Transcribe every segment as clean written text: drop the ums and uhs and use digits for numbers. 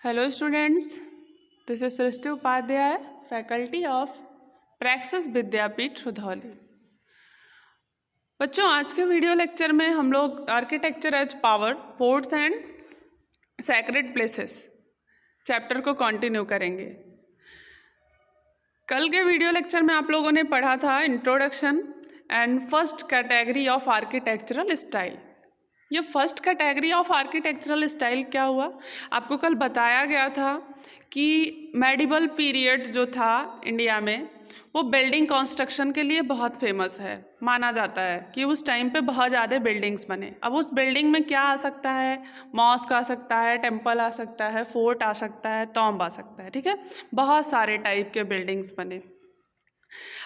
Hello students, this is Srishti Upadhyay, faculty of Praxis विद्यापीठ रुधौली। बच्चों, आज के वीडियो लेक्चर में हम लोग architecture as power, forts and sacred places chapter को कंटिन्यू करेंगे। कल के वीडियो लेक्चर में आप लोगों ने पढ़ा था introduction and first category of architectural style. ये first category of architectural style क्या हुआ? आपको कल बताया गया था कि मेडिवल पीरियड जो था इंडिया में वो बिल्डिंग कंस्ट्रक्शन के लिए बहुत फेमस है। माना जाता है कि उस टाइम पे बहुत ज़्यादा बिल्डिंग्स बने। अब उस बिल्डिंग में क्या आ सकता है? मॉस्क आ सकता है, टेम्पल आ सकता है, फोर्ट आ सकता है, टॉम्ब आ सकता है। ठीक है, बहुत सारे टाइप के बिल्डिंग्स बने।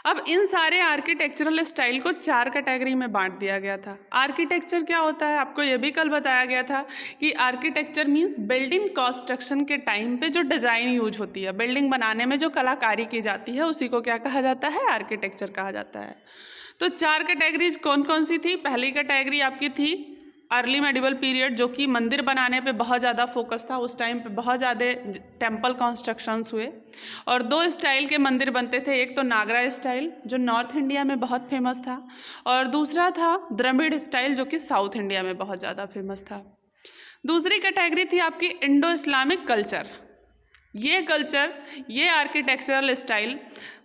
अब इन सारे आर्किटेक्चरल स्टाइल को 4 कैटेगरी में बांट दिया गया था। आर्किटेक्चर क्या होता है? आपको ये भी कल बताया गया था कि आर्किटेक्चर मीन्स बिल्डिंग कंस्ट्रक्शन के टाइम पे जो डिज़ाइन यूज होती है, बिल्डिंग बनाने में जो कलाकारी की जाती है, उसी को क्या कहा जाता है? आर्किटेक्चर कहा जाता है। तो 4 कैटेगरीज कौन कौन सी थी? पहली कैटेगरी आपकी थी अर्ली मेडिवल पीरियड, जो कि मंदिर बनाने पे बहुत ज़्यादा फोकस था। उस टाइम पे बहुत ज़्यादा टेम्पल कंस्ट्रक्शंस हुए और 2 स्टाइल के मंदिर बनते थे। एक तो नागरा स्टाइल जो नॉर्थ इंडिया में बहुत फेमस था, और दूसरा था द्रविड़ स्टाइल जो कि साउथ इंडिया में बहुत ज़्यादा फेमस था। दूसरी कैटेगरी थी आपकी इंडो इस्लामिक कल्चर। ये कल्चर, ये आर्किटेक्चरल स्टाइल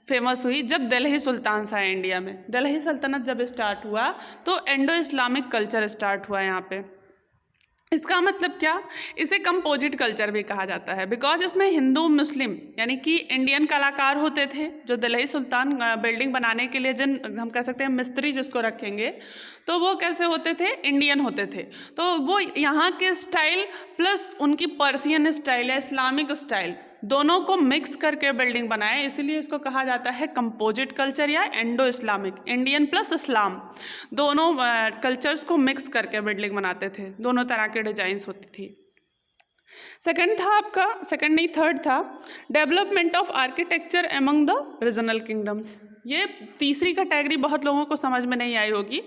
फेमस हुई जब दिल्ली सुल्तान आए इंडिया में। दिल्ली सल्तनत जब स्टार्ट हुआ तो इंडो इस्लामिक कल्चर स्टार्ट हुआ यहाँ पे। इसका मतलब क्या? इसे कंपोजिट कल्चर भी कहा जाता है, बिकॉज इसमें हिंदू मुस्लिम यानी कि इंडियन कलाकार होते थे जो दिल्ली सुल्तान बिल्डिंग बनाने के लिए जिन हम कह सकते हैं मिस्त्री जिसको रखेंगे, तो वो कैसे होते थे? इंडियन होते थे। तो वो यहाँ के स्टाइल प्लस उनकी पर्सियन स्टाइल या इस्लामिक स्टाइल दोनों को मिक्स करके बिल्डिंग बनाए, इसीलिए इसको कहा जाता है कंपोजिट कल्चर या इंडो इस्लामिक। इंडियन प्लस इस्लाम दोनों कल्चर्स को मिक्स करके बिल्डिंग बनाते थे, दोनों तरह के डिजाइंस होती थी। सेकंड था आपका, सेकंड नहीं थर्ड था development of architecture among the regional kingdoms. ये तीसरी कैटेगरी बहुत लोगों को समझ में नहीं आई होगी,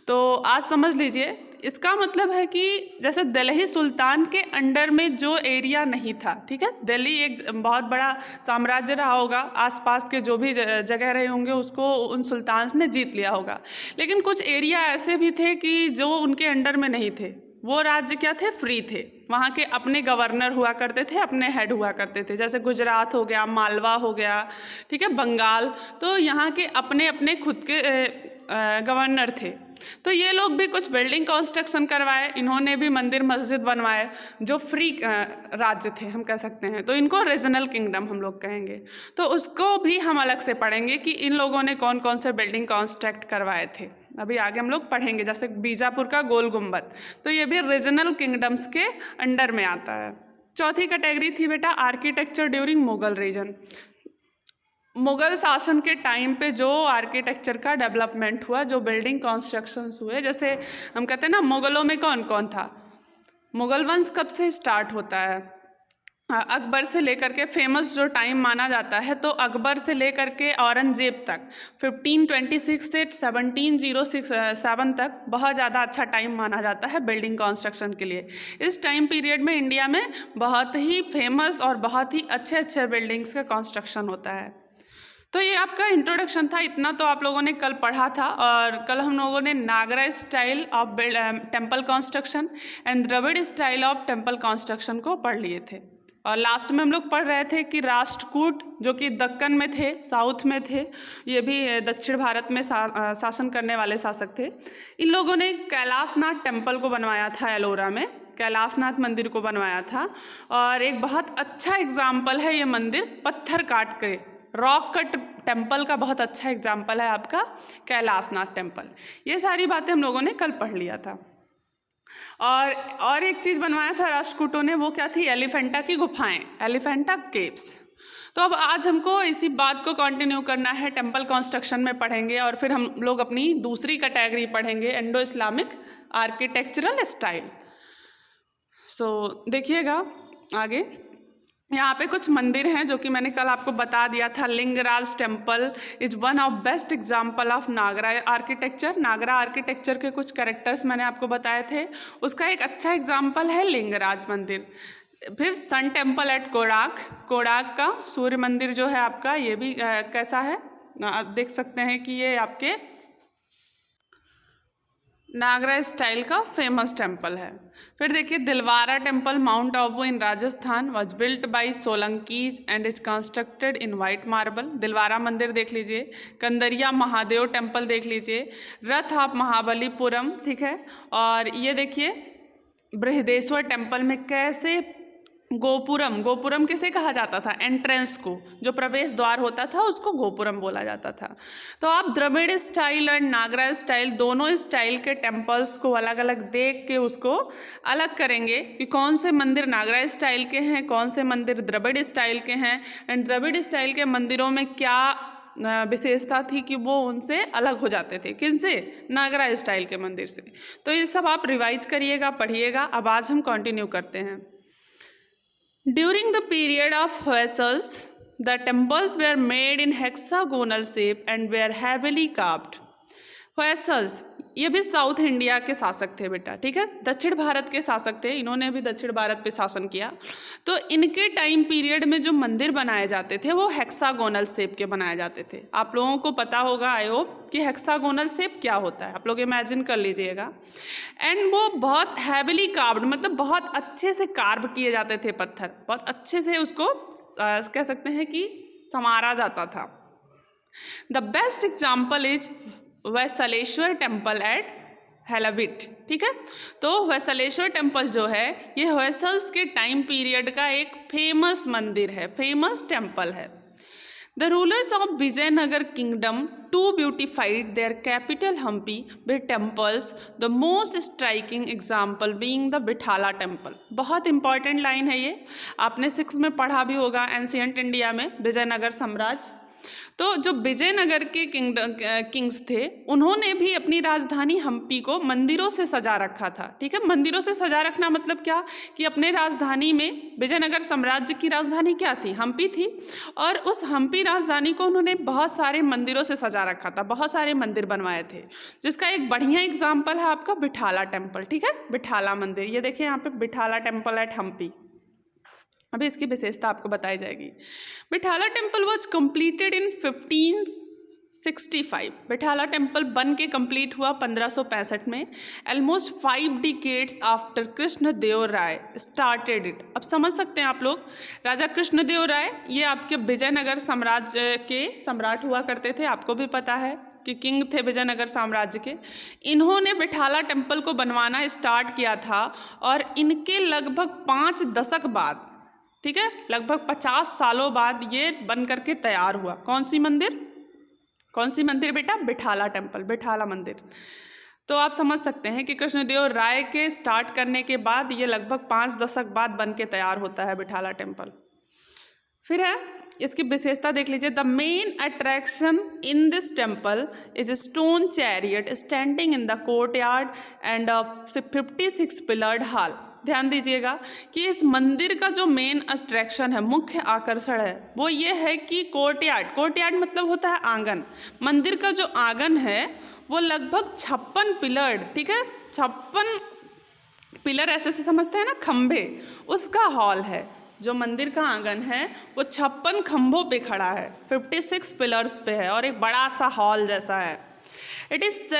तो आज समझ लीजिए। इसका मतलब है कि जैसे दिल्ली सुल्तान के अंडर में जो एरिया नहीं था, ठीक है, दिल्ली एक बहुत बड़ा साम्राज्य रहा होगा, आसपास के जो भी जगह रहे होंगे उसको उन सुल्तान ने जीत लिया होगा, लेकिन कुछ एरिया ऐसे भी थे कि जो उनके अंडर में नहीं थे। वो राज्य क्या थे? फ्री थे। वहाँ के अपने गवर्नर हुआ करते थे, अपने हेड हुआ करते थे। जैसे गुजरात हो गया, मालवा हो गया, ठीक है, बंगाल, तो यहाँ के अपने अपने खुद के गवर्नर थे। तो ये लोग भी कुछ बिल्डिंग कंस्ट्रक्शन करवाए, इन्होंने भी मंदिर मस्जिद बनवाए जो फ्री राज्य थे हम कह सकते हैं, तो इनको रीजनल किंगडम हम लोग कहेंगे। तो उसको भी हम अलग से पढ़ेंगे कि इन लोगों ने कौन कौन से बिल्डिंग कंस्ट्रक्ट करवाए थे। अभी आगे हम लोग पढ़ेंगे, जैसे बीजापुर का गोल गुम्बद, तो ये भी रीजनल किंगडम्स के अंडर में आता है। चौथी कैटेगरी थी बेटा architecture during Mughal region. Mughal शासन के टाइम पे जो आर्किटेक्चर का डेवलपमेंट हुआ, जो बिल्डिंग कंस्ट्रक्शंस हुए, जैसे हम कहते हैं ना मुगलों में कौन कौन था? मुगल वंश कब से स्टार्ट होता है? अकबर से लेकर के फेमस जो टाइम माना जाता है, तो अकबर से लेकर के औरंगजेब तक 1526 से 1707 तक बहुत ज़्यादा अच्छा टाइम माना जाता है बिल्डिंग कंस्ट्रक्शन के लिए। इस टाइम पीरियड में इंडिया में बहुत ही फेमस और बहुत ही अच्छे अच्छे बिल्डिंग्स का कंस्ट्रक्शन होता है। तो ये आपका इंट्रोडक्शन था, इतना तो आप लोगों ने कल पढ़ा था। और कल हम लोगों ने Nagara style of temple construction and Dravida style of temple construction को पढ़ लिए थे। और लास्ट में हम लोग पढ़ रहे थे कि राष्ट्रकूट जो कि दक्कन में थे, साउथ में थे, ये भी दक्षिण भारत में शासन करने वाले शासक थे। इन लोगों ने कैलाशनाथ टेम्पल को बनवाया था, एलोरा में कैलाशनाथ मंदिर को बनवाया था। और एक बहुत अच्छा एग्जाम्पल है ये मंदिर, पत्थर काट के रॉक कट टेम्पल का बहुत अच्छा एग्जाम्पल है आपका कैलाशनाथ टेम्पल। ये सारी बातें हम लोगों ने कल पढ़ लिया था। और एक चीज़ बनवाया था राष्ट्रकूटों ने, वो क्या थी? एलिफेंटा की गुफाएं, एलिफेंटा केव्स। तो अब आज हमको इसी बात को कंटिन्यू करना है, टेम्पल कंस्ट्रक्शन में पढ़ेंगे और फिर हम लोग अपनी दूसरी कैटेगरी पढ़ेंगे इंडो इस्लामिक आर्किटेक्चरल स्टाइल। सो देखिएगा आगे, यहाँ पे कुछ मंदिर हैं जो कि मैंने कल आपको बता दिया था। Lingaraj temple is one of best example of Nagara architecture. Nagara architecture के कुछ कैरेक्टर्स मैंने आपको बताए थे, उसका एक अच्छा एग्जाम्पल है लिंगराज मंदिर। फिर sun temple at Konark, Konark का सूर्य मंदिर जो है आपका, ये भी कैसा है, आप देख सकते हैं कि ये आपके नागरा स्टाइल का फेमस टेम्पल है। फिर देखिए Dilwara temple mount Abu in Rajasthan was built by Solankis and is constructed in white marble. Dilwara मंदिर देख लीजिए, कंदरिया महादेव टेम्पल देख लीजिए, रथ ऑफ महाबलीपुरम, ठीक है। और ये देखिए बृहदेश्वर टेम्पल में कैसे गोपुरम, गोपुरम किसे कहा जाता था, एंट्रेंस को, जो प्रवेश द्वार होता था उसको गोपुरम बोला जाता था। तो आप द्रविड़ स्टाइल और नागरा स्टाइल दोनों स्टाइल के टेम्पल्स को अलग अलग देख के उसको अलग करेंगे कि कौन से मंदिर नागरा स्टाइल के हैं, कौन से मंदिर द्रविड़ स्टाइल के हैं, एंड द्रविड़ स्टाइल के मंदिरों में क्या विशेषता थी कि वो उनसे अलग हो जाते थे, किनसे, नागरा स्टाइल के मंदिर से। तो ये सब आप रिवाइज करिएगा, पढ़िएगा। अब आज हम कंटिन्यू करते हैं। During the period of Hoysals, the temples were made in hexagonal shape and were heavily carved. Hoysals ये भी साउथ इंडिया के शासक थे बेटा, ठीक है, दक्षिण भारत के शासक थे, इन्होंने भी दक्षिण भारत पे शासन किया। तो इनके टाइम पीरियड में जो मंदिर बनाए जाते थे वो हेक्सागोनल शेप के बनाए जाते थे। आप लोगों को पता होगा आई होप कि हेक्सागोनल शेप क्या होता है, आप लोग इमेजिन कर लीजिएगा। एंड वो बहुत हैविली कार्व्ड, मतलब बहुत अच्छे से कार्व किए जाते थे, पत्थर बहुत अच्छे से उसको कह सकते हैं कि संवारा जाता था। The best example is Hoysaleshwara temple at Halebid, ठीक है। तो वैसलेश्वर टेम्पल जो है ये होयसल्स के टाइम पीरियड का एक फेमस मंदिर है, फेमस टेम्पल है। The rulers of Vijayanagar kingdom to beautified their capital Hampi with temples, the most striking example being the Vitthala temple. बहुत इंपॉर्टेंट लाइन है ये, आपने 6 में पढ़ा भी होगा, एंशिएंट इंडिया में विजयनगर साम्राज्य। तो जो विजयनगर के किंग्स थे उन्होंने भी अपनी राजधानी हम्पी को मंदिरों से सजा रखा था, ठीक है। मंदिरों से सजा रखना मतलब क्या कि अपने राजधानी में, विजयनगर साम्राज्य की राजधानी क्या थी, हम्पी थी, और उस हम्पी राजधानी को उन्होंने बहुत सारे मंदिरों से सजा रखा था, बहुत सारे मंदिर बनवाए थे, जिसका एक बढ़िया एग्जाम्पल है आपका बिठाला टेम्पल, ठीक है, बिठाला मंदिर। ये देखिए यहाँ पे बिठाला टेम्पल एट हम्पी, अभी इसकी विशेषता आपको बताई जाएगी। Vitthala temple was completed in 1565। Vitthala temple बन के कंप्लीट हुआ 1565 में। Almost 5 decades after Krishnadeva Raya started it. अब समझ सकते हैं आप लोग, राजा कृष्णदेव राय ये आपके विजयनगर साम्राज्य के सम्राट हुआ करते थे, आपको भी पता है कि किंग थे विजयनगर साम्राज्य के। इन्होंने बिठाला टेम्पल को बनवाना स्टार्ट किया था और इनके लगभग 5 दशक बाद, ठीक है, लगभग 50 सालों बाद ये बन करके तैयार हुआ। कौन सी मंदिर, कौन सी मंदिर बेटा, बिठाला टेम्पल, बिठाला मंदिर। तो आप समझ सकते हैं कि कृष्णदेव राय के स्टार्ट करने के बाद ये लगभग 5 दशक बाद बन के तैयार होता है बिठाला टेम्पल। फिर है इसकी विशेषता देख लीजिए। The main attraction in this temple is a stone chariot standing in the courtyard and 56 pillared hall. ध्यान दीजिएगा कि इस मंदिर का जो मेन अट्रैक्शन है, मुख्य आकर्षण है, वो ये है कि कोर्टयार्ड, कोर्टयार्ड मतलब होता है आंगन। मंदिर का जो आंगन है वो लगभग 56 पिलर्ड, ठीक है, 56 पिलर ऐसे से समझते हैं ना, खंभे, उसका हॉल है। जो मंदिर का आंगन है वो 56 खंभों पे खड़ा है, 56 पिलर्स पे है और एक बड़ा सा हॉल जैसा है। इट इज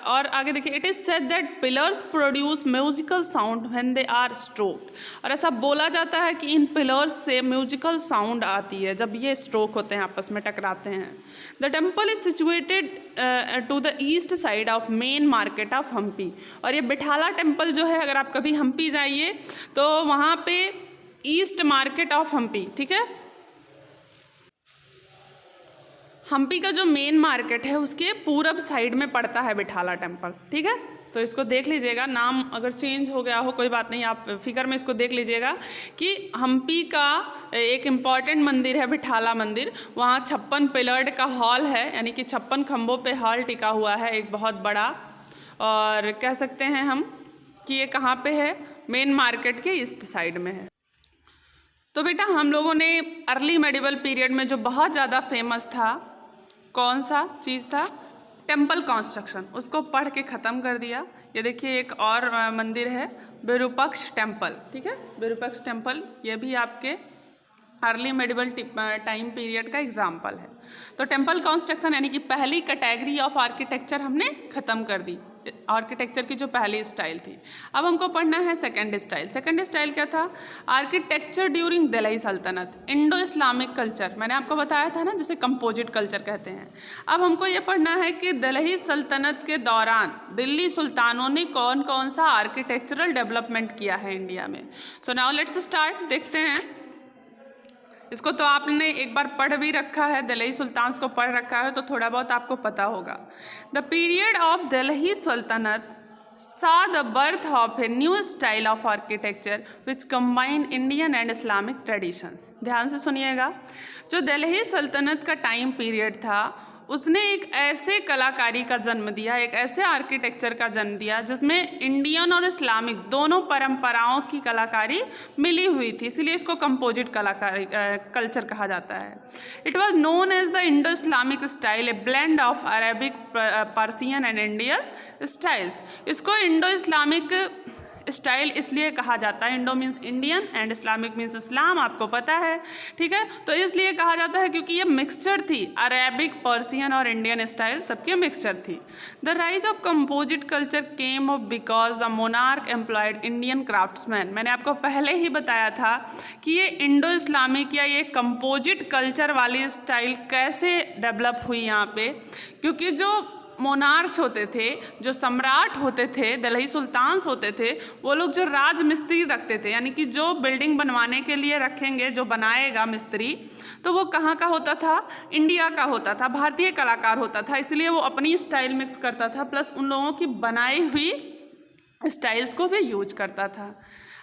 और आगे देखिए, it is said that pillars produce musical sound when they are stroked. और ऐसा बोला जाता है कि इन पिलर्स से म्यूजिकल साउंड आती है जब ये स्ट्रोक होते हैं, आपस में टकराते हैं। The temple is situated to the east side of main market of Hampi. और ये बिठाला टेम्पल जो है, अगर आप कभी हम्पी जाइए तो वहाँ पे ईस्ट मार्केट ऑफ हम्पी, ठीक है, हम्पी का जो मेन मार्केट है उसके पूरब साइड में पड़ता है बिठाला टेम्पल, ठीक है। तो इसको देख लीजिएगा, नाम अगर चेंज हो गया हो कोई बात नहीं, आप फिगर में इसको देख लीजिएगा कि हम्पी का एक इम्पॉर्टेंट मंदिर है बिठाला मंदिर, वहाँ 56 पिलर्ड का हॉल है, यानी कि 56 खंभों पे हॉल टिका हुआ है, एक बहुत बड़ा। और कह सकते हैं हम कि ये कहाँ पे है, मेन मार्केट के ईस्ट साइड में है। तो बेटा हम लोगों ने अर्ली मेडिवल पीरियड में जो बहुत ज़्यादा फेमस था, कौन सा चीज़ था, टेम्पल कंस्ट्रक्शन, उसको पढ़ के ख़त्म कर दिया। ये देखिए एक और मंदिर है विरूपाक्ष टेम्पल, ठीक है, विरूपाक्ष टेम्पल ये भी आपके अर्ली मेडिवल टाइम पीरियड का एग्जाम्पल है। तो टेम्पल कंस्ट्रक्शन यानी कि पहली कैटेगरी ऑफ आर्किटेक्चर हमने ख़त्म कर दी, आर्किटेक्चर की जो पहली स्टाइल थी। अब हमको पढ़ना है सेकंड स्टाइल। सेकंड स्टाइल क्या था? आर्किटेक्चर ड्यूरिंग दिल्ली सल्तनत, इंडो इस्लामिक कल्चर। मैंने आपको बताया था ना, जिसे कंपोजिट कल्चर कहते हैं। अब हमको ये पढ़ना है कि दिल्ली सल्तनत के दौरान दिल्ली सुल्तानों ने कौन कौन सा आर्किटेक्चरल डेवलपमेंट किया है इंडिया में। सो नाउ लेट्स स्टार्ट, देखते हैं। इसको तो आपने एक बार पढ़ भी रखा है, दिल्ली सुल्तान्स को पढ़ रखा है, तो थोड़ा बहुत आपको पता होगा। द पीरियड ऑफ दिल्ली सल्तनत saw the birth of a new style of architecture which combine Indian and Islamic traditions। ध्यान से सुनिएगा, जो दिल्ली सल्तनत का टाइम पीरियड था उसने एक ऐसे कलाकारी का जन्म दिया, एक ऐसे आर्किटेक्चर का जन्म दिया जिसमें इंडियन और इस्लामिक दोनों परंपराओं की कलाकारी मिली हुई थी, इसलिए इसको कंपोजिट कलाकारी कल्चर कहा जाता है। It was known as the Indo Islamic style, a blend of Arabic, Persian and Indian styles. इसको इंडो इस्लामिक स्टाइल इसलिए कहा जाता है, Indo means Indian and Islamic means Islam, आपको पता है, ठीक है। तो इसलिए कहा जाता है क्योंकि ये मिक्सचर थी, अरेबिक, पर्सियन और इंडियन स्टाइल सबके मिक्सचर थी। The rise of composite culture came up because the monarch employed Indian craftsman. मैंने आपको पहले ही बताया था कि ये इंडो इस्लामिक या ये कंपोजिट कल्चर वाली स्टाइल कैसे डेवलप हुई यहाँ पे, क्योंकि जो मोनार्च होते थे, जो सम्राट होते थे, दिल्ली सुल्तान्स होते थे, वो लोग जो राज मिस्त्री रखते थे, यानी कि जो बिल्डिंग बनवाने के लिए रखेंगे, जो बनाएगा मिस्त्री, तो वो कहाँ का होता था? इंडिया का होता था, भारतीय कलाकार होता था, इसलिए वो अपनी स्टाइल मिक्स करता था, प्लस उन लोगों की बनाई हुई स्टाइल्स को भी यूज करता था।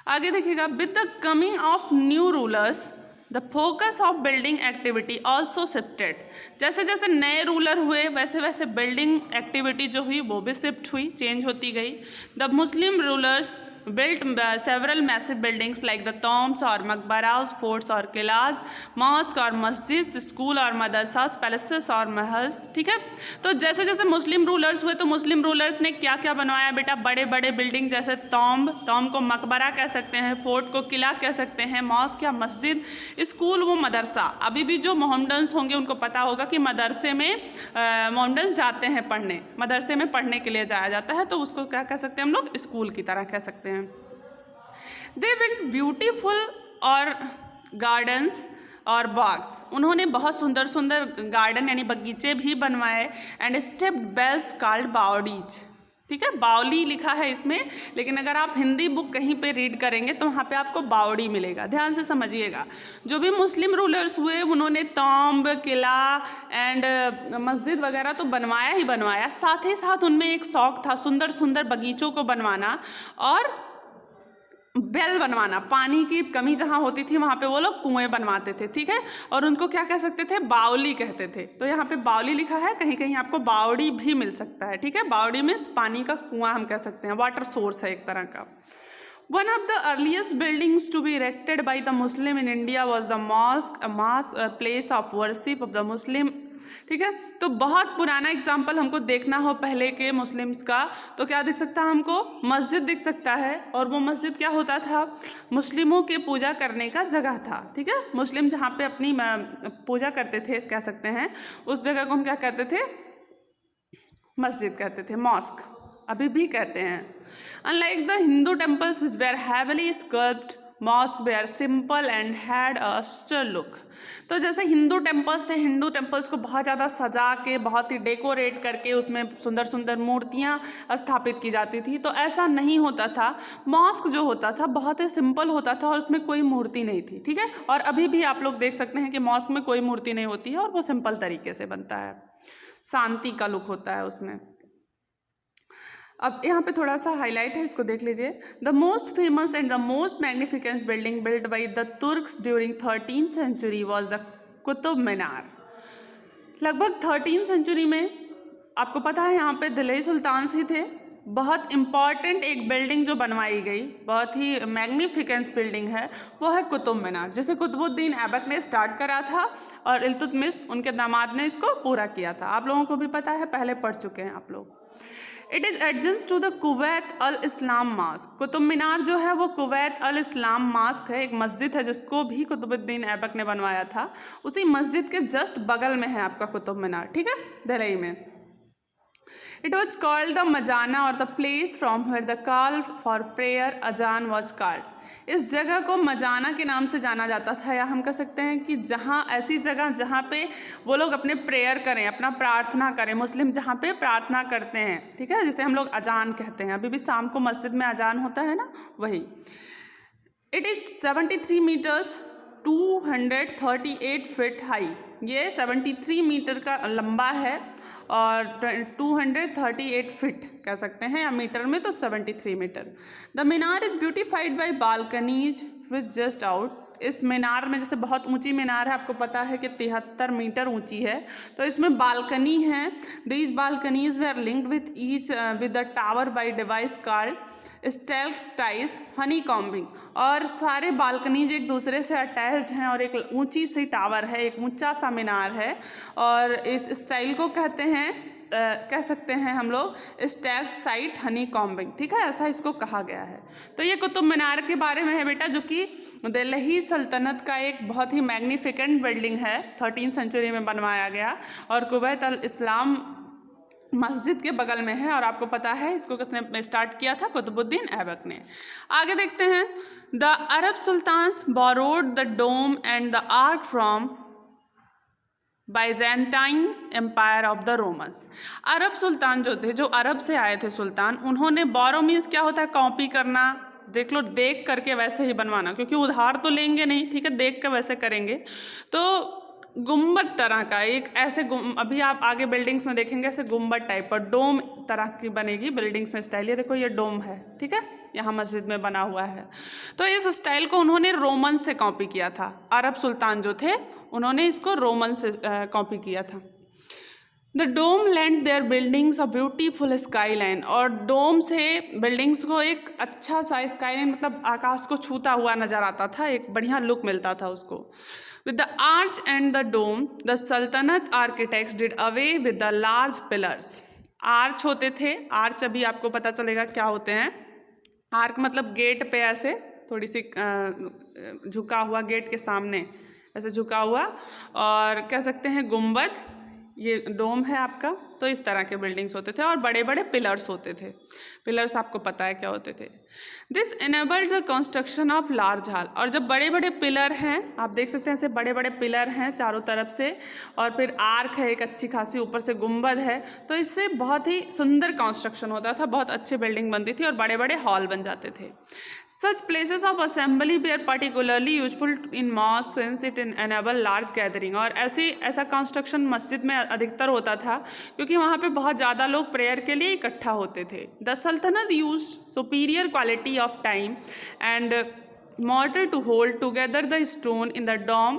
आगे देखिएगा, with the coming of new rulers the focus of building activity also shifted. जैसे जैसे नए रूलर हुए वैसे वैसे बिल्डिंग एक्टिविटी जो हुई वो भी शिफ्ट हुई, चेंज होती गई। The Muslim rulers built several massive buildings like the tombs or मकबरास, forts और किलाज, मॉस्क और मस्जिद, स्कूल और मदरसास, पैलेसेस और महल्स, ठीक है। तो जैसे जैसे मुस्लिम रूलर्स हुए तो मुस्लिम रूलर्स ने क्या क्या बनवाया बेटा? बड़े बड़े बिल्डिंग, जैसे टॉम्ब को मकबरा कह सकते हैं, फोर्ट को किला कह सकते हैं, मॉस्क या मस्जिद, स्कूल वो मदरसा। अभी भी जो मोहम्मडन्स होंगे उनको पता होगा कि मदरसे में मोहम्मडन्स जाते हैं पढ़ने, मदरसे में पढ़ने के लिए जाया जाता है, तो उसको क्या कह सकते हैं हम लोग? स्कूल की तरह कह सकते हैं। दे बिल्ड ब्यूटीफुल और गार्डन्स और बाग्स, उन्होंने बहुत सुंदर सुंदर गार्डन यानी बगीचे भी बनवाए। एंड स्टेप्ड बेल्स कॉल्ड बावड़ीज, ठीक है, बावली लिखा है इसमें, लेकिन अगर आप हिंदी बुक कहीं पे रीड करेंगे तो वहाँ पे आपको बावड़ी मिलेगा। ध्यान से समझिएगा, जो भी मुस्लिम रूलर्स हुए उन्होंने टॉम्ब, किला एंड मस्जिद वगैरह तो बनवाया ही बनवाया, साथ ही साथ उनमें एक शौक था सुंदर सुंदर बगीचों को बनवाना और बेल बनवाना। पानी की कमी जहाँ होती थी वहाँ पे वो लोग कुएं बनवाते थे, ठीक है, और उनको क्या कह सकते थे? बावली कहते थे। तो यहाँ पे बावली लिखा है, कहीं कहीं आपको बावड़ी भी मिल सकता है, ठीक है। बावड़ी में पानी का कुआं हम कह सकते हैं, वाटर सोर्स है एक तरह का। One of the earliest buildings to be erected by the Muslim in India was the mosque, a place of worship of the Muslim, ठीक है। तो बहुत पुराना एग्जाम्पल हमको देखना हो पहले के मुस्लिम्स का, तो क्या दिख सकता है हमको? मस्जिद दिख सकता है, और वो मस्जिद क्या होता था? मुस्लिमों के पूजा करने का जगह था, ठीक है। मुस्लिम जहाँ पे अपनी पूजा करते थे कह सकते हैं, उस जगह को हम क्या कहते थे? मस्जिद कहते थे, मॉस्क अभी भी कहते हैं। Unlike the Hindu temples which were heavily sculpted, mosques were simple and had a austere look। तो जैसे हिंदू टेम्पल्स थे, हिंदू टेम्पल्स को बहुत ज़्यादा सजा के, बहुत ही डेकोरेट करके उसमें सुंदर सुंदर मूर्तियाँ स्थापित की जाती थी, तो ऐसा नहीं होता था। मॉस्क जो होता था बहुत ही सिंपल होता था और उसमें कोई मूर्ति नहीं थी, ठीक है। और अभी भी आप लोग देख सकते हैं कि मॉस्क में कोई मूर्ति नहीं होती है और वो सिंपल तरीके से बनता है, शांति का लुक होता है उसमें। अब यहाँ पे थोड़ा सा हाईलाइट है, इसको देख लीजिए। The most famous and the most magnificent building build by the Turks during 13th century was the Qutub Minar. लगभग 13th सेंचुरी में आपको पता है यहाँ पे दिल्ली सुल्तान्स ही थे। बहुत इम्पॉर्टेंट एक बिल्डिंग जो बनवाई गई, बहुत ही मैग्निफिकेंट बिल्डिंग है, वो है कुतुब मीनार, जिसे कुतुबुद्दीन ऐबक ने स्टार्ट करा था और इल्तुतमिश उनके दामाद ने इसको पूरा किया था। आप लोगों को भी पता है, पहले पढ़ चुके हैं आप लोग। It is adjacent to the Quwwat al Islam mosque. Qutub Minar जो है वो कुवैत अल इस्लाम मास्क है, एक मस्जिद है जिसको भी कुतुबुद्दीन ऐबक ने बनवाया था। उसी मस्जिद के जस्ट बगल में है आपका कुतुब मीनार, ठीक है, दिल्ली में। It was called the Majana or the place from where the call for prayer अजान was called। इस जगह को मजाना के नाम से जाना जाता था, या हम कह सकते हैं कि जहाँ ऐसी जगह जहाँ पे वो लोग अपने प्रेयर करें, अपना प्रार्थना करें, मुस्लिम जहाँ पे प्रार्थना करते हैं, ठीक है, जिसे हम लोग अजान कहते हैं। अभी भी शाम को मस्जिद में अजान होता है ना, वही। It is 73 meters 238 feet high. ये 73 मीटर का लंबा है और 238 फीट कह सकते हैं, या मीटर में तो 73 meter. The minar is beautified by balconies which just out. इस मीनार में, जैसे बहुत ऊंची मीनार है, आपको पता है कि 73 मीटर ऊंची है, तो इसमें बालकनी है। दीज बालकनीज वे are linked with each with the tower by device called stalactite honey combing. और सारे बालकनीज एक दूसरे से अटैच्ड हैं और एक ऊंची सी टावर है, एक ऊंचा सा मीनार है, और इस स्टाइल को कहते हैं कह सकते हैं हम लोग स्टेल्टाइज हनी कॉम्बिंग, ठीक है, ऐसा इसको कहा गया है। तो ये कुतुब मीनार के बारे में है बेटा, जो कि दिल्ली सल्तनत का एक बहुत ही मैग्निफिकेंट बिल्डिंग है, 13वीं सेंचुरी में बनवाया गया और कुवैत अल इस्लाम मस्जिद के बगल में है। और आपको पता है इसको किसने स्टार्ट किया था? कुतुबुद्दीन ऐबक ने। आगे देखते हैं, the Arab sultans borrowed the dome and the arch from Byzantine empire of the Romans. अरब सुल्तान जो थे, जो अरब से आए थे सुल्तान, उन्होंने, बोरो मीन्स क्या होता है? कॉपी करना, देख लो, देख करके वैसे ही बनवाना, क्योंकि उधार तो लेंगे नहीं, ठीक है, देख कर वैसे करेंगे। तो गुम्बद तरह का एक ऐसे अभी आप आगे बिल्डिंग्स में देखेंगे ऐसे गुम्बद टाइप पर डोम तरह की बनेगी बिल्डिंग्स में स्टाइल। ये देखो, ये डोम है, ठीक है, यहाँ मस्जिद में बना हुआ है। तो इस स्टाइल को उन्होंने रोमन से कॉपी किया था। अरब सुल्तान जो थे उन्होंने इसको रोमन से कॉपी किया था। The dome lend their buildings a beautiful skyline. और डोम से बिल्डिंग्स को एक अच्छा सा स्काई लाइन, मतलब आकाश को छूता हुआ नजर आता था, एक बढ़िया लुक मिलता था उसको। With the arch and the dome, the Sultanate architects did away with the large pillars। Arch होते थे, आर्च अभी आपको पता चलेगा क्या होते हैं। आर्क मतलब गेट पे ऐसे थोड़ी सी झुका हुआ, गेट के सामने ऐसे झुका हुआ, और कह सकते हैं गुम्बद, ये डोम है आपका। तो इस तरह के बिल्डिंग्स होते थे और बड़े बड़े पिलर्स होते थे। पिलर्स आपको पता है क्या होते थे। This enabled the construction of large hall. और जब बड़े बड़े पिलर हैं, आप देख सकते हैं ऐसे बड़े बड़े पिलर हैं चारों तरफ से, और फिर आर्क है एक अच्छी खासी, ऊपर से गुम्बद है, तो इससे बहुत ही सुंदर कंस्ट्रक्शन होता था, बहुत अच्छी बिल्डिंग बनती थी और बड़े बड़े हॉल बन जाते थे। Such places of assembly they are particularly useful in mosque since it enable large gathering. और ऐसा कंस्ट्रक्शन मस्जिद में अधिकतर होता था क्योंकि वहाँ पे बहुत ज़्यादा लोग प्रेयर के लिए इकट्ठा होते थे। द सल्तनत use superior quality of time and mortar to hold together the stone in the dome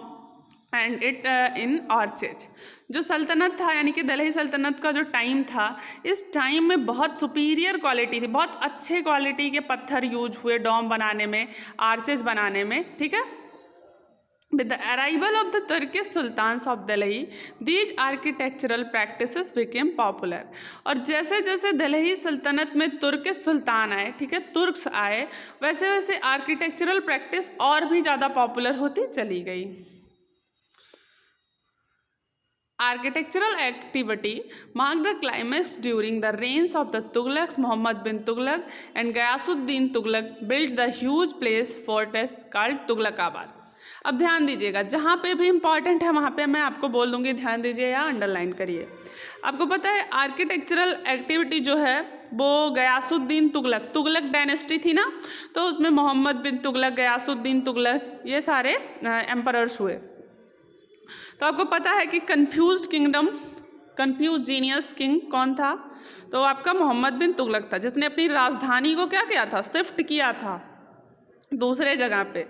and it in arches। जो सल्तनत था, यानी कि दिल्ली सल्तनत का जो टाइम था, इस टाइम में बहुत सुपीरियर क्वालिटी थी, बहुत अच्छे क्वालिटी के पत्थर यूज हुए डोम बनाने में, आर्चेज बनाने में, ठीक है। With the arrival of the Turkish sultans of Delhi, these architectural practices became popular। और जैसे जैसे दिल्ली सल्तनत में तुर्किश सुल्तान आए, ठीक है, तुर्क्स आए, वैसे वैसे आर्किटेक्चरल प्रैक्टिस और भी ज़्यादा पॉपुलर होती चली गई। Architectural activity marked the climax during the reigns of the Tughlaqs। Muhammad bin Tughlaq and Ghayasuddin Tughlaq built the huge place fortress called Tughlaqabad। अब ध्यान दीजिएगा, जहाँ पे भी इम्पॉर्टेंट है वहाँ पे मैं आपको बोल दूँगी, ध्यान दीजिए या अंडरलाइन करिए। आपको पता है आर्किटेक्चरल एक्टिविटी जो है वो गयासुद्दीन तुगलक, तुगलक डायनेस्टी थी ना, तो उसमें मोहम्मद बिन तुगलक, गयासुद्दीन तुगलक, ये सारे एम्परर्स हुए। तो आपको पता है कि confuse kingdom, confuse genius king कौन था? तो आपका मोहम्मद बिन तुगलक था, जिसने अपनी राजधानी को क्या किया था? शिफ्ट किया था दूसरे जगह पे।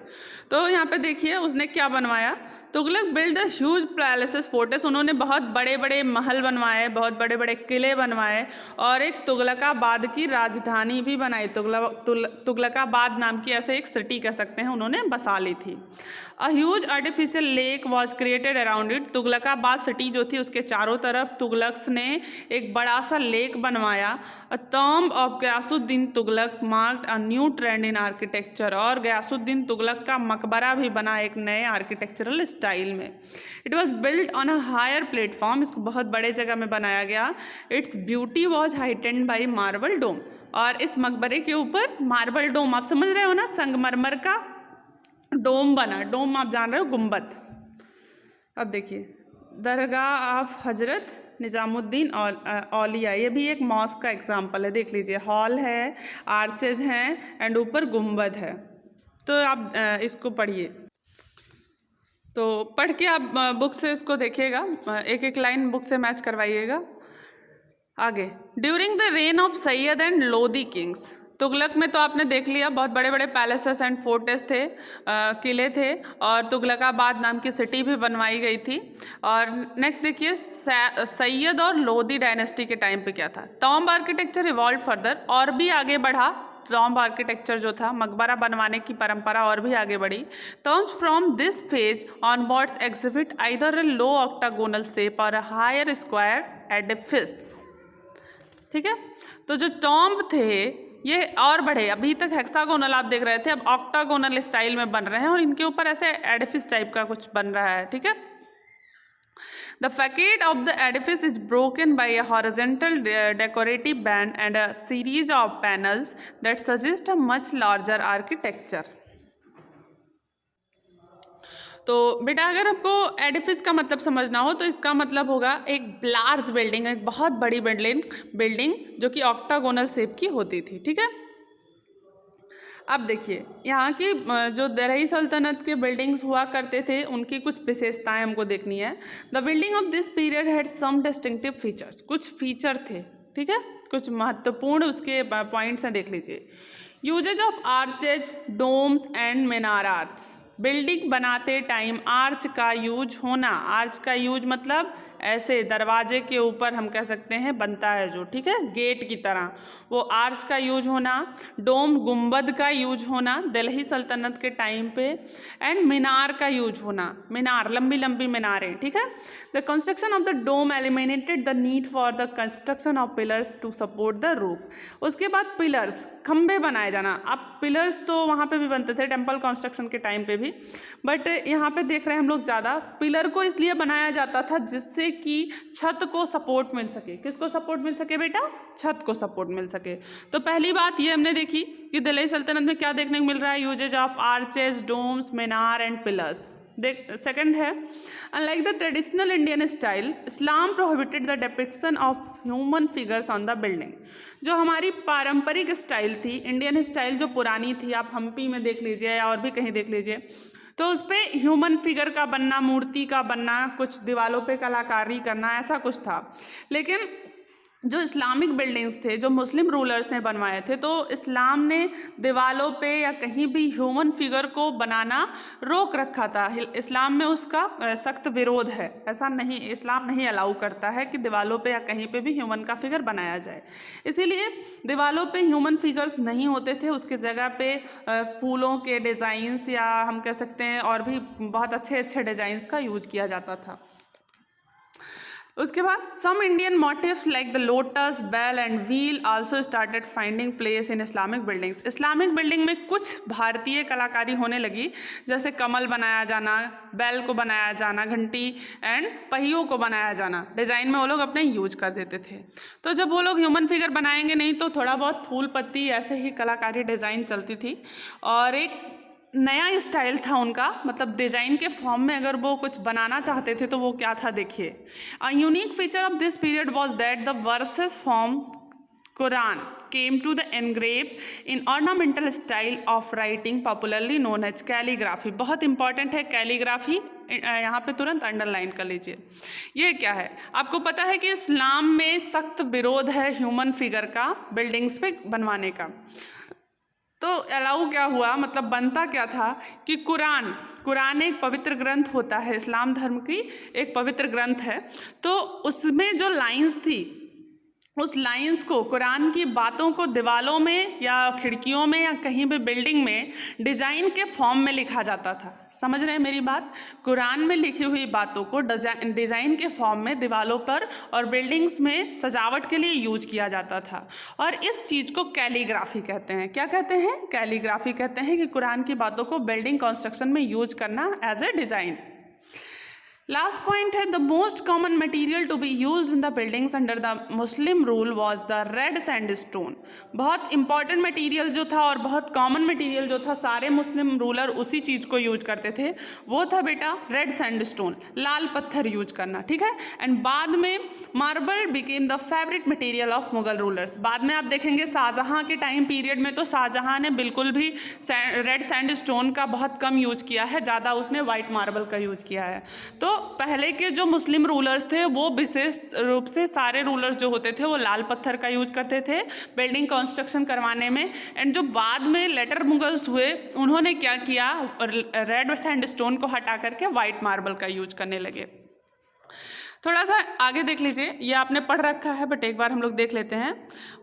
तो यहाँ पे देखिए उसने क्या बनवाया, Tughlaq build the huge palaces forts, उन्होंने बहुत बड़े बड़े महल बनवाए, बहुत बड़े बड़े किले बनवाए और एक तुगलकाबाद की राजधानी भी बनाई। तुगलकाबाद नाम की ऐसे एक सिटी कह सकते हैं उन्होंने बसा ली थी। A huge artificial lake was created around it, Tughlaqabad city जो थी उसके चारों तरफ तुगलक्स ने एक बड़ा सा लेक बनवाया। A tomb of Ghiyasuddin Tughlaq marked a new trend in architecture, और गयासुद्दीन तुगलक का मकबरा भी बना एक नए आर्किटेक्चरल स्टाइल में। It was built on a higher platform, इसको बहुत बड़े जगह में बनाया गया। Its beauty was heightened by marble dome, और इस मकबरे के ऊपर मार्बल डोम, आप समझ रहे हो ना, संगमरमर का डोम बना। डोम आप जान रहे हो, गुम्बद। अब देखिए दरगाह ऑफ हजरत निज़ामुद्दीन औलिया, ये भी एक मॉस्क का एग्जाम्पल है, देख लीजिए। हॉल है, आर्चेज हैं एंड ऊपर गुम्बद है। तो आप इसको पढ़िए, तो पढ़ के आप बुक से इसको देखिएगा, एक एक लाइन बुक से मैच करवाइएगा। आगे, during the reign of Syed and Lodi Kings, Tughlaq में तो आपने देख लिया बहुत बड़े बड़े पैलेसेस एंड फोर्ट्स थे, किले थे, और तुगलकाबाद नाम की सिटी भी बनवाई गई थी। और नेक्स्ट देखिए सैयद और लोदी डायनेस्टी के टाइम पे क्या था। टॉम्ब आर्किटेक्चर इवॉल्व फर्दर, और भी आगे बढ़ा। टॉम्ब आर्किटेक्चर जो था, मकबरा बनवाने की परंपरा और भी आगे बढ़ी। Tombs from this phase onwards exhibit either a low octagonal shape और अ हायर स्क्वायर एडिफिस। ठीक है, तो जो टॉम्ब थे ये और बढ़े, अभी तक हेक्सागोनल आप देख रहे थे, अब ऑक्टागोनल स्टाइल में बन रहे हैं और इनके ऊपर ऐसे एडिफिस टाइप का कुछ बन रहा है। ठीक है, the facade of the edifice is broken by a horizontal decorative band and a series of panels that suggest a much larger architecture. तो बेटा अगर आपको एडिफिस का मतलब समझना हो तो इसका मतलब होगा एक लार्ज बिल्डिंग, एक बहुत बड़ी बिल्डिंग जो कि ऑक्टागोनल शेप की होती थी। ठीक है, अब देखिए यहाँ की जो दिल्ली सल्तनत के बिल्डिंग्स हुआ करते थे उनकी कुछ विशेषताएं हमको देखनी है। The building of this period had some distinctive features, कुछ फीचर थे। ठीक है, कुछ महत्वपूर्ण उसके पॉइंट्स हैं, देख लीजिए। Uses of arches, domes and मीनारात, बिल्डिंग बनाते टाइम आर्च का यूज होना। आर्च का यूज मतलब ऐसे दरवाजे के ऊपर हम कह सकते हैं बनता है जो, ठीक है, गेट की तरह, वो आर्च का यूज होना। डोम गुंबद का यूज होना दिल्ली सल्तनत के टाइम पे, एंड मीनार का यूज होना, मीनार लंबी लंबी मीनारें। ठीक है, the construction of the dome eliminated the need for the construction of pillars to support the roof. उसके बाद पिलर्स, खंभे बनाए जाना। अब पिलर्स तो वहाँ पे भी बनते थे टेम्पल कंस्ट्रक्शन के टाइम पे भी, बट यहाँ पे देख रहे हैं हम लोग ज़्यादा पिलर को इसलिए बनाया जाता था जिससे कि छत को सपोर्ट मिल सके। किसको सपोर्ट मिल सके बेटा? छत को सपोर्ट मिल सके। तो पहली बात ये हमने देखी कि दिल्ली सल्तनत में क्या देखने को मिल रहा है, uses of arches, domes, minar and pillars. Second है, unlike the traditional Indian style, Islam prohibited the depiction of human figures on the building. जो हमारी पारंपरिक स्टाइल थी, इंडियन स्टाइल जो पुरानी थी, आप हम्पी में देख लीजिए या और भी कहीं देख लीजिए, तो उस पर ह्यूमन फिगर का बनना, मूर्ति का बनना, कुछ दीवारों पे कलाकारी करना, ऐसा कुछ था। लेकिन जो इस्लामिक बिल्डिंग्स थे जो मुस्लिम रूलर्स ने बनवाए थे, तो इस्लाम ने दीवालों पे या कहीं भी ह्यूमन फिगर को बनाना रोक रखा था। इस्लाम में उसका सख्त विरोध है, ऐसा नहीं, इस्लाम नहीं अलाउ करता है कि दीवालों पे या कहीं पे भी ह्यूमन का फिगर बनाया जाए। इसीलिए दीवालों पे ह्यूमन फिगर्स नहीं होते थे, उसके जगह पे फूलों के डिज़ाइंस या हम कह सकते हैं और भी बहुत अच्छे अच्छे डिज़ाइंस का यूज किया जाता था। उसके बाद some Indian motifs like the lotus, bell and wheel also started finding place in Islamic buildings. Islamic building में कुछ भारतीय कलाकारी होने लगी, जैसे कमल बनाया जाना, बेल को बनाया जाना, घंटी एंड पहियों को बनाया जाना, डिज़ाइन में वो लोग अपने यूज कर देते थे। तो जब वो लोग ह्यूमन फिगर बनाएंगे नहीं तो थोड़ा बहुत फूल पत्ती ऐसे ही कलाकारी डिज़ाइन चलती थी। और एक नया स्टाइल था उनका, मतलब डिज़ाइन के फॉर्म में अगर वो कुछ बनाना चाहते थे तो वो क्या था देखिए। A unique feature of this period was that the verses from Quran came to the engrave in ornamental style of writing popularly known as calligraphy. बहुत इंपॉर्टेंट है कैलीग्राफी, यहाँ पे तुरंत अंडरलाइन कर लीजिए। ये क्या है? आपको पता है कि इस्लाम में सख्त विरोध है ह्यूमन फिगर का बिल्डिंग्स पे बनवाने का। तो अलाउ क्या हुआ, मतलब बनता क्या था कि कुरान एक पवित्र ग्रंथ होता है, इस्लाम धर्म की एक पवित्र ग्रंथ है। तो उसमें जो लाइंस थी, उस लाइंस को, कुरान की बातों को दीवालों में या खिड़कियों में या कहीं भी बिल्डिंग में डिज़ाइन के फॉर्म में लिखा जाता था। समझ रहे हैं मेरी बात? कुरान में लिखी हुई बातों को डिज़ाइन के फॉर्म में दीवालों पर और बिल्डिंग्स में सजावट के लिए यूज किया जाता था। और इस चीज़ को कैलीग्राफी कहते हैं। क्या कहते हैं? कैलीग्राफी कहते हैं कि कुरान की बातों को बिल्डिंग कंस्ट्रक्शन में यूज करना as a design. Last point है, the most common material to be use in the buildings under the Muslim rule was the red sandstone. बहुत इंपॉर्टेंट मटेरियल जो था और बहुत कॉमन मटेरियल जो था, सारे मुस्लिम रूलर उसी चीज़ को यूज करते थे, वो था बेटा रेड सैंडस्टोन, लाल पत्थर यूज करना। ठीक है। एंड बाद में marble became the favourite material of Mughal rulers. बाद में आप देखेंगे शाहजहाँ के टाइम पीरियड में तो शाहजहाँ ने बिल्कुल भी रेड सैंडस्टोन का बहुत कम यूज किया है, ज़्यादा उसने वाइट मार्बल का यूज किया है। तो पहले के जो मुस्लिम रूलर्स थे वो विशेष रूप से, सारे रूलर्स जो होते थे वो लाल पत्थर का यूज करते थे बिल्डिंग कंस्ट्रक्शन करवाने में। एंड जो बाद में लेटर मुगल्स हुए, उन्होंने क्या किया, रेड सैंडस्टोन को हटा करके वाइट मार्बल का यूज करने लगे। थोड़ा सा आगे देख लीजिए, ये आपने पढ़ रखा है बट एक बार हम लोग देख लेते हैं।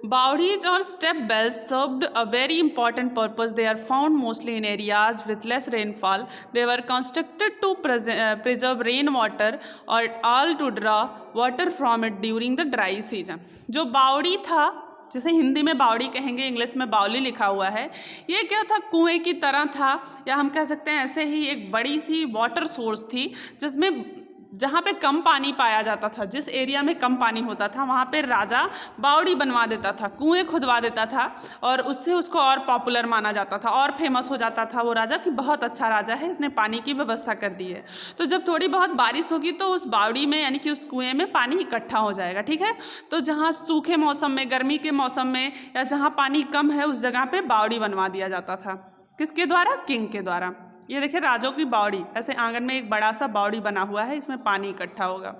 बावड़ीज और step wells served a very important purpose. They are found mostly in areas with less rainfall. They were constructed to preserve rain water और all to draw water from it during the dry season. जो बावड़ी था, जिसे हिंदी में बावड़ी कहेंगे, English में बावली लिखा हुआ है, ये क्या था, कुएं की तरह था, या हम कह सकते हैं ऐसे ही एक बड़ी सी वाटर सोर्स थी, जिसमें जहाँ पे कम पानी पाया जाता था, जिस एरिया में कम पानी होता था, वहाँ पे राजा बावड़ी बनवा देता था, कुएं खुदवा देता था, और उससे उसको और पॉपुलर माना जाता था, और फेमस हो जाता था वो राजा कि बहुत अच्छा राजा है, इसने पानी की व्यवस्था कर दी है। तो जब थोड़ी बहुत बारिश होगी तो उस बावड़ी में, यानी कि उस कुएं में पानी इकट्ठा हो जाएगा। ठीक है। तो जहाँ सूखे मौसम में, गर्मी के मौसम में, या जहाँ पानी कम है, उस जगह पे बावड़ी बनवा दिया जाता था। किसके द्वारा? किंग के द्वारा। ये देखिए राजों की बावड़ी, ऐसे आंगन में एक बड़ा सा बावड़ी बना हुआ है, इसमें पानी इकट्ठा होगा।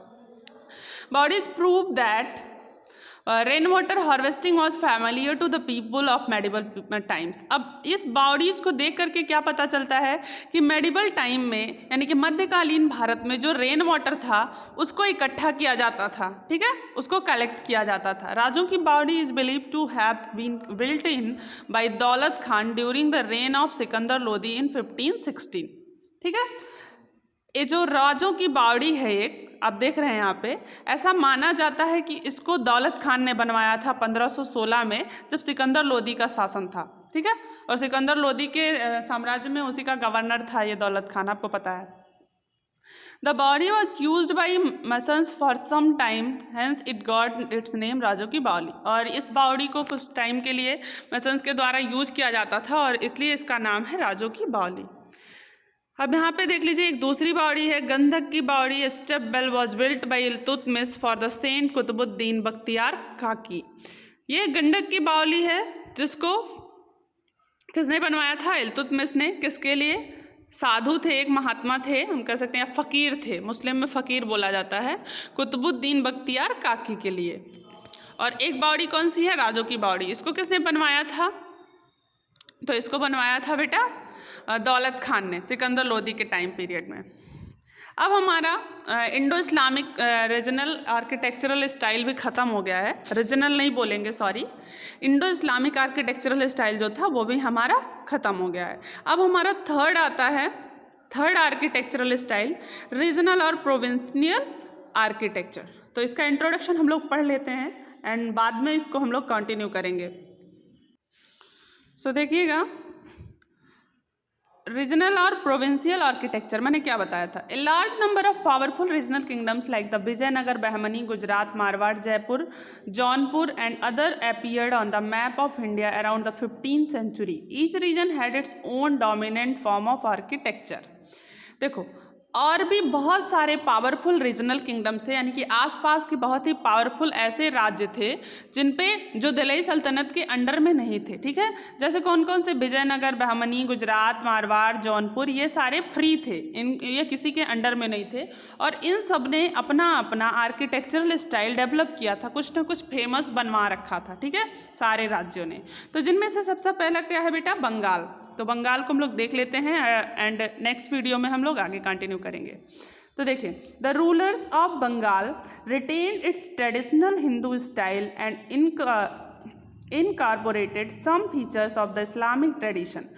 Baolis prove that rain water harvesting was familiar to the people of medieval times. अब इस बावड़ीज को देख करके क्या पता चलता है कि मेडिवल टाइम में, यानी कि मध्यकालीन भारत में, जो रेन वाटर था उसको इकट्ठा किया जाता था। ठीक है, उसको कलेक्ट किया जाता था। Rajon ki Baoli is believe to have been built in by Daulat Khan during the reign of Sikandar Lodi in 1516। ठीक है। ये जो राजों की बावड़ी है, एक आप देख रहे हैं यहाँ पे, ऐसा माना जाता है कि इसको दौलत खान ने बनवाया था 1516 में, जब सिकंदर लोदी का शासन था। ठीक है। और सिकंदर लोदी के साम्राज्य में उसी का गवर्नर था ये दौलत खान, आपको पता है। The baoli was use by masons for some time, hence it got its name Rajon ki Baoli. और इस बावड़ी को कुछ टाइम के लिए मसन्स के द्वारा यूज किया जाता था और इसलिए इसका नाम है राजों की बावली। अब यहाँ पे देख लीजिए, एक दूसरी बावड़ी है, Gandhak ki Baoli. Step well was built by Iltutmish for the saint Qutbuddin Bakhtiyar Kaki. ये गंडक की बावली है, जिसको किसने बनवाया था? इल्तुतमिश ने। किसके लिए? साधु थे, एक महात्मा थे, हम कह सकते हैं फ़कीर थे, मुस्लिम में फ़कीर बोला जाता है, कुतुबुद्दीन बख्तियार काकी के लिए। और एक बावड़ी कौन सी है? राजों की बावड़ी। इसको किसने बनवाया था? तो इसको बनवाया था बेटा दौलत खान ने, सिकंदर लोदी के टाइम पीरियड में। अब हमारा Indo Islamic regional architectural style भी ख़त्म हो गया है। रीजनल नहीं बोलेंगे, sorry, Indo Islamic architectural style जो था वो भी हमारा ख़त्म हो गया है। अब हमारा थर्ड आता है, थर्ड आर्किटेक्चरल स्टाइल, रीजनल और प्रोविंशियल आर्किटेक्चर। तो इसका इंट्रोडक्शन हम लोग पढ़ लेते हैं एंड बाद में इसको हम लोग कंटिन्यू करेंगे। सो देखिएगा, रीजनल और प्रोविंशियल आर्किटेक्चर मैंने क्या बताया था। A large number of powerful regional kingdoms like the Vijayanagar, Bahmani, Gujarat, Marwar, Jaipur, Jaunpur and other appeared on the map of India around the 15th century. Each region had its own dominant form of architecture. देखो, और भी बहुत सारे powerful regional kingdoms थे, यानी कि आसपास के बहुत ही पावरफुल ऐसे राज्य थे जिन पे जो दिल्ली सल्तनत के अंडर में नहीं थे। ठीक है, जैसे कौन कौन से, विजयनगर, बहमनी, गुजरात, मारवाड़, जौनपुर, ये सारे फ्री थे, ये किसी के अंडर में नहीं थे। और इन सब ने अपना अपना आर्किटेक्चरल स्टाइल डेवलप किया था, कुछ ना कुछ फेमस बनवा रखा था। ठीक है, सारे राज्यों ने। तो जिनमें से सबसे पहला क्या है बेटा, बंगाल। तो बंगाल को हम लोग देख लेते हैं एंड नेक्स्ट वीडियो में हम लोग आगे कंटिन्यू करेंगे। तो देखिए, the rulers of Bengal retain its traditional Hindu style and incorporated some features of the Islamic tradition.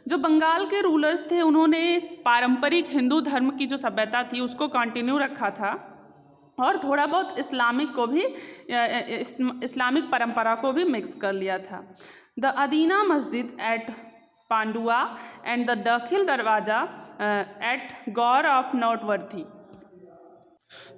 जो बंगाल के रूलर्स थे उन्होंने पारंपरिक हिंदू धर्म की जो सभ्यता थी उसको कंटिन्यू रखा था और थोड़ा बहुत इस्लामिक को भी, इस्लामिक परंपरा को भी मिक्स कर लिया था। द अदीना मस्जिद एट पांडुआ एंड द दाखिल दरवाजा एट गौर ऑफ नोटवर्थी।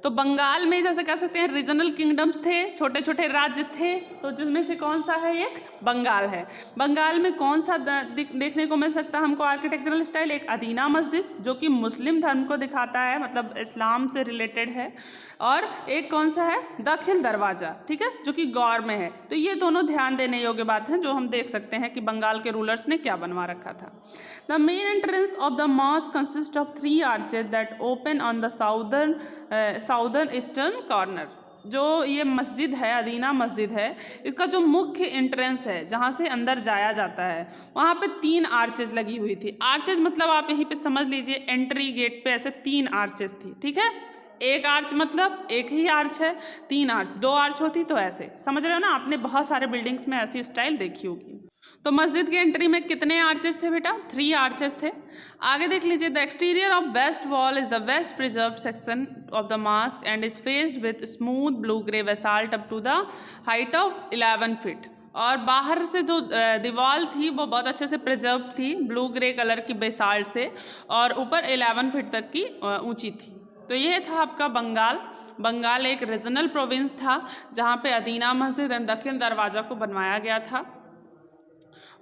तो बंगाल में जैसे कह सकते हैं रीजनल किंगडम्स थे, छोटे छोटे राज्य थे, तो जिनमें से कौन सा है, एक बंगाल है। बंगाल में कौन सा देखने को मिल सकता है हमको आर्किटेक्चरल स्टाइल, एक अदीना मस्जिद जो कि मुस्लिम धर्म को दिखाता है, मतलब इस्लाम से रिलेटेड है, और एक कौन सा है, दाखिल दरवाज़ा, ठीक है, जो कि गौर में है। तो ये दोनों ध्यान देने योग्य बात है जो हम देख सकते हैं कि बंगाल के रूलर्स ने क्या बनवा रखा था। The main entrance of the mosque consist of 3 arches that open on the southern eastern corner. जो ये मस्जिद है, अदीना मस्जिद है, इसका जो मुख्य एंट्रेंस है जहाँ से अंदर जाया जाता है, वहाँ पे 3 आर्चेज लगी हुई थी। आर्चेज मतलब आप यहीं पे समझ लीजिए, एंट्री गेट पे ऐसे 3 आर्चेज थी। ठीक है, एक आर्च मतलब एक ही आर्च है, 3 आर्च, 2 आर्च होती तो ऐसे, समझ रहे हो ना, आपने बहुत सारे बिल्डिंग्स में ऐसी स्टाइल देखी होगी। तो मस्जिद की एंट्री में कितने आर्चेस थे बेटा, 3 आर्चेस थे। आगे देख लीजिए, the exterior of west wall is the best preserve section of the mosque and is faced with smooth blue grey basalt up to the height of 11 feet. और बाहर से जो दीवार थी वो बहुत अच्छे से प्रिजर्व थी, ब्लू ग्रे कलर की बेसाल्ट से, और ऊपर 11 फीट तक की ऊंची थी। तो ये था आपका बंगाल। बंगाल एक रीजनल प्रोविंस था जहाँ पे अदीना मस्जिद एंड दक्षिण दरवाज़ा को बनवाया गया था।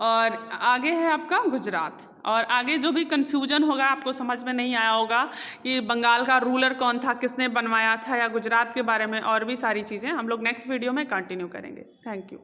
और आगे है आपका गुजरात। और आगे जो भी कन्फ्यूजन होगा, आपको समझ में नहीं आया होगा कि बंगाल का रूलर कौन था, किसने बनवाया था, या गुजरात के बारे में और भी सारी चीज़ें हम लोग नेक्स्ट वीडियो में कंटिन्यू करेंगे। Thank you.